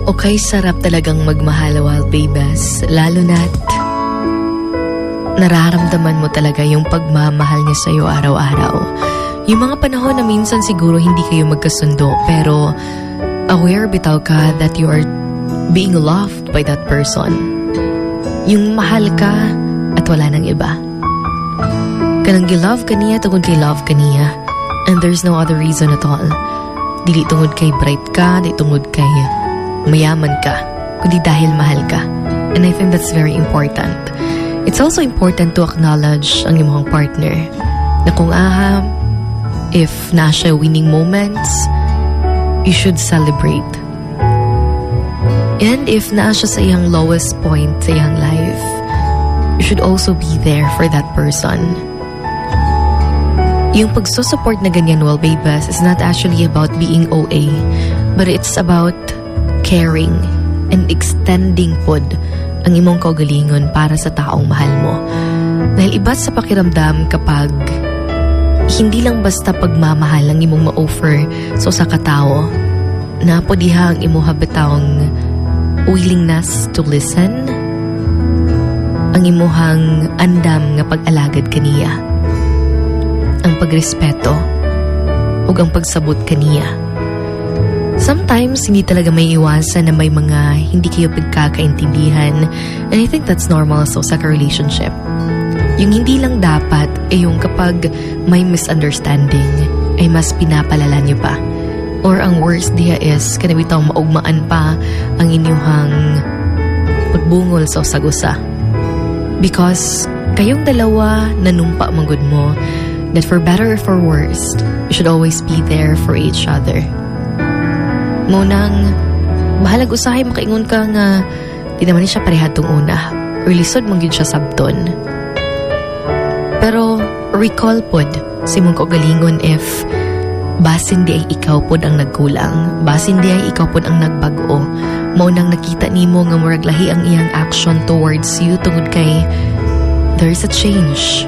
Okay, sarap talagang magmahal while babies, lalo na't nararamdaman mo talaga yung pagmamahal niya sa'yo araw-araw. Yung mga panahon na minsan siguro hindi kayo magkasundo, pero aware bitaw ka that you are being loved by that person. Yung mahal ka at wala nang iba. Kanang gilove ka niya tungod kay love ka niya, and there's no other reason at all. Dili tungod kay bright ka, di tungod kay mayaman ka, kundi dahil mahal ka. And I think that's very important. It's also important to acknowledge ang imong partner na kung if na siya winning moments, you should celebrate. And if na siya sa iyang lowest point sa iyang life, you should also be there for that person. Yung pagsusupport na ganyan while babies is not actually about being OA, but it's about caring and extending pod ang imong kaugalingon para sa taong mahal mo. Dahil iba sa pakiramdam kapag hindi lang basta pagmamahal ang imong ma-offer sa usa ka tawo, na po diha ang imong habitawng willingness to listen, ang imuhang andam nga pag-alagad kaniya, ang pagrespeto ug ang pagsabot kaniya. Sometimes, hindi talaga may iwasan na may mga hindi kayo pagkakaintindihan, and I think that's normal sa relationship. Yung hindi lang dapat ay yung kapag may misunderstanding ay mas pinapalala niyo pa. Or ang worst diya is kanabitang maugmaan pa ang inyong pagbungol sa usag-usa. Because kayong dalawa nanumpa manggod mo that for better or for worse, you should always be there for each other. Ngunang, bahalag usahay makaingon ka nga di naman siya parehad tong una or lisod mong yun siya sabton. Pero recall pod si mong kaugalingon if basin di ay ikaw pod ang nagkulang, basin di ay ikaw pod ang nagbago. Maunang nakita nimo nga murag lahi ang iyang action towards you tungod kay there's a change.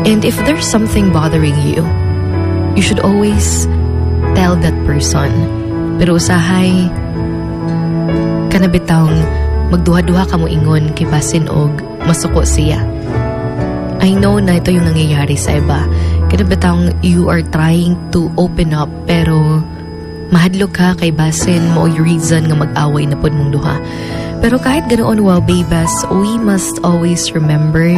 And if there's something bothering you, you should always tell that person. Pero usahay kanabitawng magduha-duha ka mo ingon kay basin og masuko siya. I know na ito yung nangyayari sa iba. Kanabitawng you are trying to open up pero mahadlok ka kay basin mo yung reason nga mag-away na pod mong duha. Pero kahit ganoon while babies, we must always remember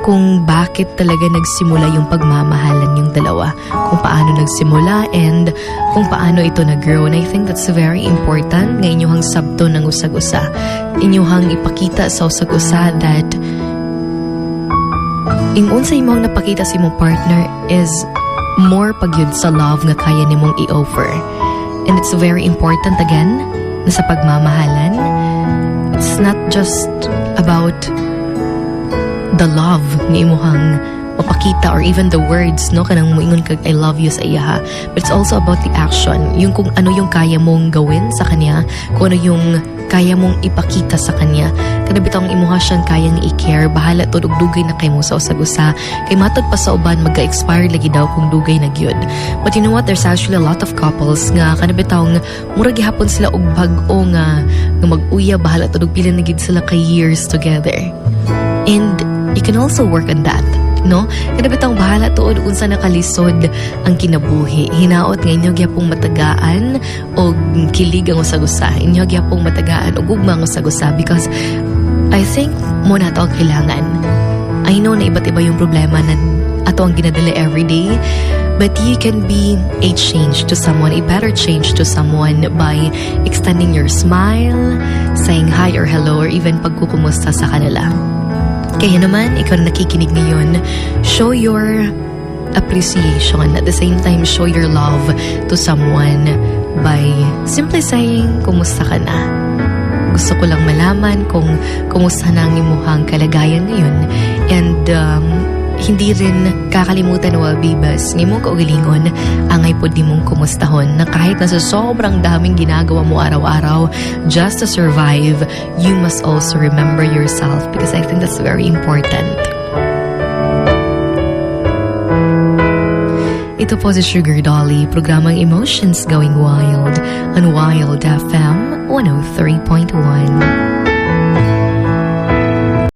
kung bakit talaga nagsimula yung pagmamahalan yung dalawa. Kung paano nagsimula and kung paano ito nag-grow. And I think that's very important nga inyuhang sabto ng usag-usa. Inyuhang ipakita sa usag-usa that ingon sa imong napakita sa imong partner is more pagyud sa love nga kaya nimong i-offer. And it's very important again na sa pagmamahalan, it's not just about the love ni imuhang mapakita or even the words, no, kanang moingon kag I love you sa iya, but it's also about the action, yung kung ano yung kaya mong gawin sa kanya, kung ano yung kaya mong ipakita sa kanya. Kada bitong imuha siyang kayang i-care, bahala to dugay na kay mo sa usag-usa, kay matod pa sa uban magka-expire lagi daw kung dugay na gyud. But you know what, there's actually a lot of couples nga kada bitong murag gihapon sila og bag-o nga mag-uya, bahala to pila na gid sila kay years together. And you can also work on that, no? Kada bitong bahala tuod unsa nakalisod ang kinabuhi. Hinaot nga inyo gyapong matagaan og kilig ang usag-usa. Inyo gyapong matagaan og ugma ang usag-usa because I think mo na ito ang kailangan. I know na iba't iba yung problema na ato ang ginadala everyday, but you can be a change to someone, a better change to someone by extending your smile, saying hi or hello, or even pagkukumusta sa kanila. Kaya naman, ikaw na nakikinig ngayon, show your appreciation. At the same time, show your love to someone by simply saying, kumusta ka na? Gusto ko lang malaman kung kumusta na ang imuhang kalagayan ngayon. And hindi rin kakalimutan while bibas, ngayong kaugalingon, angay po di mong kumustahon na kahit nasa sobrang daming ginagawa mo araw-araw just to survive, you must also remember yourself because I think that's very important. Ito po si Sugar Dolly, programang Emotions Going Wild on on Wild FM 103.9.